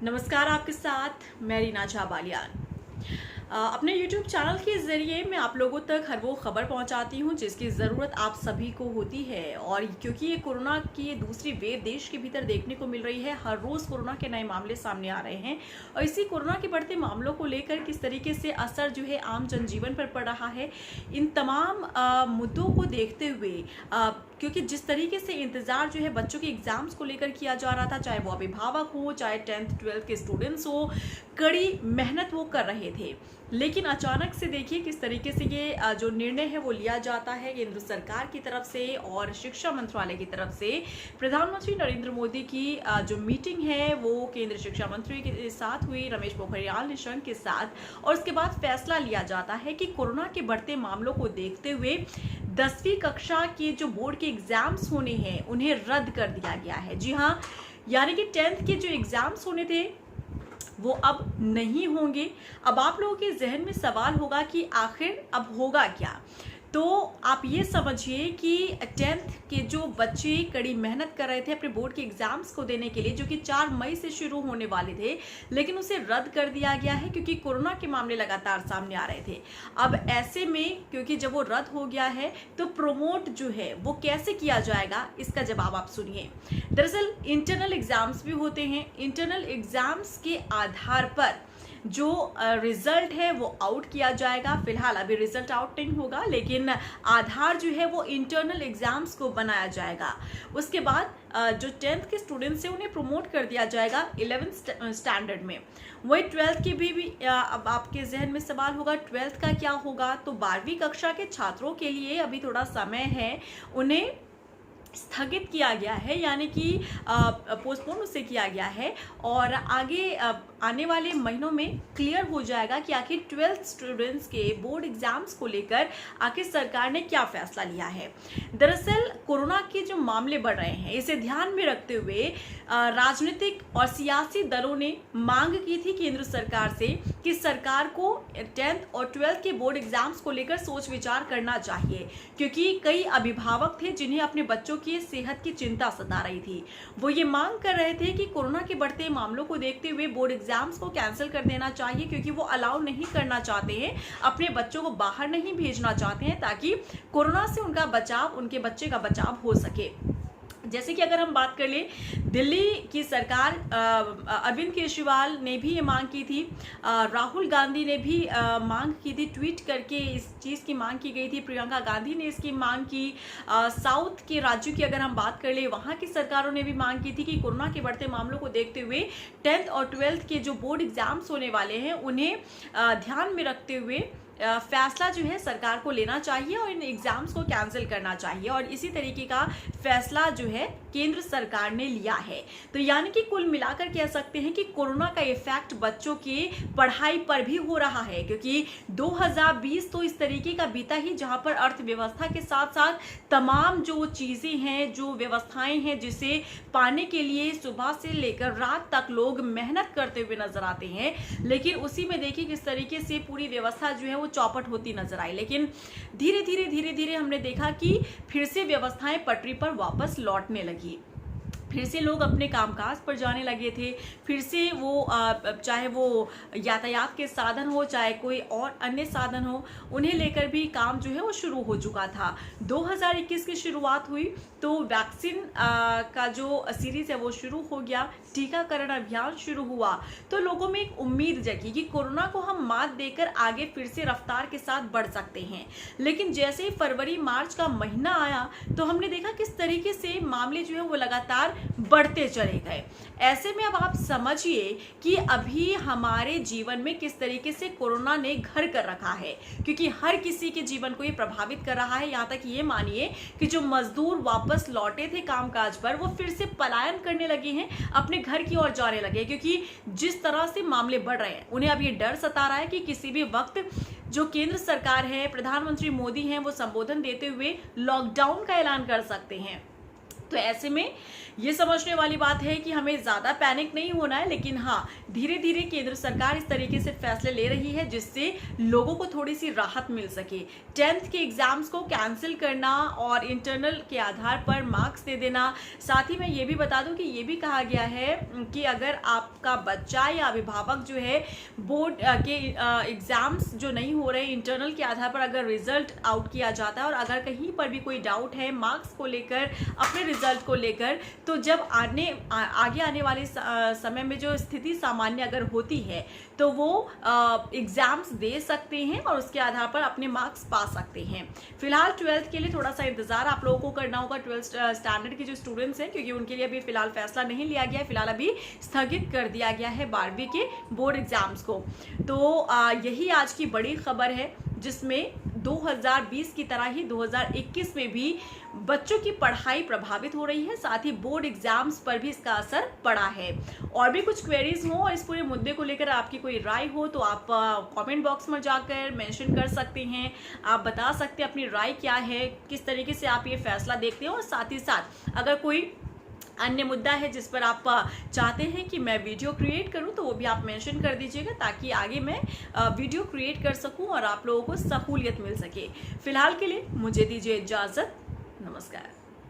नमस्कार, आपके साथ मैं रीना झा बालियान। अपने YouTube चैनल के ज़रिए मैं आप लोगों तक हर वो खबर पहुंचाती हूं जिसकी ज़रूरत आप सभी को होती है। और क्योंकि ये कोरोना की दूसरी वेव देश के भीतर देखने को मिल रही है, हर रोज़ कोरोना के नए मामले सामने आ रहे हैं और इसी कोरोना के बढ़ते मामलों को लेकर किस तरीके से असर जो है आम जनजीवन पर पड़ रहा है, इन तमाम मुद्दों को देखते हुए क्योंकि जिस तरीके से इंतज़ार जो है बच्चों के एग्ज़ाम्स को लेकर किया जा रहा था, चाहे वो अभिभावक हो, चाहे 10th 12th के स्टूडेंट्स हो, कड़ी मेहनत वो कर रहे थे। लेकिन अचानक से देखिए किस तरीके से ये जो निर्णय है वो लिया जाता है केंद्र सरकार की तरफ से और शिक्षा मंत्रालय की तरफ से। प्रधानमंत्री नरेंद्र मोदी की जो मीटिंग है वो केंद्र शिक्षा मंत्री के साथ हुई, रमेश पोखरियाल निशंक के साथ, और उसके बाद फैसला लिया जाता है कि कोरोना के बढ़ते मामलों को देखते हुए 10वीं कक्षा के जो बोर्ड के एग्जाम्स होने हैं उन्हें रद्द कर दिया गया है। जी हाँ, यानी कि 10th के जो एग्जाम्स होने थे वो अब नहीं होंगे। अब आप लोगों के जहन में सवाल होगा कि आखिर अब होगा क्या। तो आप ये समझिए कि 10th के जो बच्चे कड़ी मेहनत कर रहे थे अपने बोर्ड के एग्जाम्स को देने के लिए, जो कि 4 मई से शुरू होने वाले थे, लेकिन उसे रद्द कर दिया गया है क्योंकि कोरोना के मामले लगातार सामने आ रहे थे। अब ऐसे में क्योंकि जब वो रद्द हो गया है तो प्रमोट जो है वो कैसे किया जाएगा, इसका जवाब आप सुनिए। दरअसल इंटरनल एग्जाम्स भी होते हैं। इंटरनल एग्जाम्स के आधार पर जो रिजल्ट है वो आउट किया जाएगा। फिलहाल अभी रिजल्ट आउट नहीं होगा, लेकिन आधार जो है वो इंटरनल एग्जाम्स को बनाया जाएगा। उसके बाद जो 10th के स्टूडेंट्स हैं उन्हें प्रमोट कर दिया जाएगा 11th स्टैंडर्ड में। वही 12th के भी अब आपके जहन में सवाल होगा 12th का क्या होगा। तो 12वीं कक्षा के छात्रों के लिए अभी थोड़ा समय है, उन्हें स्थगित किया गया है, यानी कि पोस्टपोन उसे किया गया है और आगे आने वाले महीनों में क्लियर हो जाएगा कि आखिर 12th स्टूडेंट्स के बोर्ड एग्जाम्स को लेकर आखिर सरकार ने क्या फैसला लिया है। दरअसल कोरोना के जो मामले बढ़ रहे हैं, इसे ध्यान में रखते हुए राजनीतिक और सियासी दलों ने मांग की थी केंद्र सरकार से कि सरकार को 10th और 12th के बोर्ड एग्जाम्स को लेकर सोच विचार करना चाहिए, क्योंकि कई अभिभावक थे जिन्हें अपने बच्चों की सेहत की चिंता सता रही थी। वो ये मांग कर रहे थे कि कोरोना के बढ़ते मामलों को देखते हुए बोर्ड एग्जाम्स को कैंसिल कर देना चाहिए, क्योंकि वो अलाउ नहीं करना चाहते हैं, अपने बच्चों को बाहर नहीं भेजना चाहते हैं ताकि कोरोना से उनका बचाव, उनके बच्चे का बचाव हो सके। जैसे कि अगर हम बात कर ले, दिल्ली की सरकार, अरविंद केजरीवाल ने भी ये मांग की थी, राहुल गांधी ने भी मांग की थी, ट्वीट करके इस चीज़ की मांग की गई थी, प्रियंका गांधी ने इसकी मांग की। साउथ के राज्यों की अगर हम बात कर ले, वहाँ की सरकारों ने भी मांग की थी कि कोरोना के बढ़ते मामलों को देखते हुए 10th और 12th के जो बोर्ड एग्जाम्स होने वाले हैं उन्हें ध्यान में रखते हुए फैसला जो है सरकार को लेना चाहिए और इन एग्जाम्स को कैंसिल करना चाहिए। और इसी तरीके का फैसला जो है केंद्र सरकार ने लिया है। तो यानी कि कुल मिलाकर कह सकते हैं कि कोरोना का इफेक्ट बच्चों की पढ़ाई पर भी हो रहा है, क्योंकि 2020 तो इस तरीके का बीता ही जहां पर अर्थव्यवस्था के साथ साथ तमाम जो चीजें हैं, जो व्यवस्थाएं हैं, जिसे पाने के लिए सुबह से लेकर रात तक लोग मेहनत करते हुए नजर आते हैं, लेकिन उसी में देखिए किस तरीके से पूरी व्यवस्था जो है वो चौपट होती नजर आई। लेकिन धीरे धीरे हमने देखा कि फिर से व्यवस्थाएं पटरी पर वापस लौटने लगी, फिर से लोग अपने कामकाज पर जाने लगे थे, फिर से वो चाहे वो यातायात के साधन हो, चाहे कोई और अन्य साधन हो, उन्हें लेकर भी काम जो है वो शुरू हो चुका था। 2021 की शुरुआत हुई तो वैक्सीन का जो सीरीज है वो शुरू हो गया, टीकाकरण अभियान शुरू हुआ, तो लोगों में एक उम्मीद जगी कि कोरोना को हम मात देकर आगे फिर से रफ्तार के साथ बढ़ सकते हैं। लेकिन जैसे ही फरवरी मार्च का महीना आया तो हमने देखा किस तरीके से मामले जो है वो लगातार बढ़ते चले गए। ऐसे में अब आप समझिए कि अभी हमारे जीवन में किस तरीके से कोरोना ने घर कर रखा है, क्योंकि हर किसी के जीवन को ये प्रभावित कर रहा है। यहाँ तक ये मानिए कि जो मजदूर वापस लौटे थे कामकाज पर, वो फिर से पलायन करने लगे हैं, अपने घर की ओर जाने लगे, क्योंकि जिस तरह से मामले बढ़ रहे हैं उन्हें अब ये डर सता रहा है कि किसी भी वक्त जो केंद्र सरकार है, प्रधानमंत्री मोदी हैं, वो संबोधन देते हुए लॉकडाउन का ऐलान कर सकते हैं। तो ऐसे में ये समझने वाली बात है कि हमें ज़्यादा पैनिक नहीं होना है, लेकिन हाँ, धीरे धीरे केंद्र सरकार इस तरीके से फैसले ले रही है जिससे लोगों को थोड़ी सी राहत मिल सके। 10th के एग्जाम्स को कैंसिल करना और इंटरनल के आधार पर मार्क्स दे देना। साथ ही मैं ये भी बता दूं कि ये भी कहा गया है कि अगर आपका बच्चा या अभिभावक जो है बोर्ड के एग्जाम्स जो नहीं हो रहे इंटरनल के आधार पर अगर रिजल्ट आउट किया जाता है और अगर कहीं पर भी कोई डाउट है मार्क्स को लेकर, अपने रिजल्ट को लेकर, तो जब आगे आने वाले समय में जो स्थिति सामान्य अगर होती है तो वो एग्जाम्स दे सकते हैं और उसके आधार पर अपने मार्क्स पा सकते हैं। फिलहाल 12th के लिए थोड़ा सा इंतजार आप लोगों को करना होगा, 12th स्टैंडर्ड के जो स्टूडेंट्स हैं, क्योंकि उनके लिए अभी फिलहाल फैसला नहीं लिया गया है। फिलहाल अभी स्थगित कर दिया गया है 12वीं के बोर्ड एग्जाम्स को। तो यही आज की बड़ी खबर है जिसमें 2020 की तरह ही 2021 में भी बच्चों की पढ़ाई प्रभावित हो रही है, साथ ही बोर्ड एग्जाम्स पर भी इसका असर पड़ा है। और भी कुछ क्वेरीज हो और इस पूरे मुद्दे को लेकर आपकी कोई राय हो तो आप कमेंट बॉक्स में जाकर मेंशन कर सकते हैं। आप बता सकते हैं अपनी राय क्या है, किस तरीके से आप ये फैसला देखते हैं, और साथ ही साथ अगर कोई अन्य मुद्दा है जिस पर आप चाहते हैं कि मैं वीडियो क्रिएट करूं तो वो भी आप मेंशन कर दीजिएगा, ताकि आगे मैं वीडियो क्रिएट कर सकूं और आप लोगों को सहूलियत मिल सके। फिलहाल के लिए मुझे दीजिए इजाज़त। नमस्कार।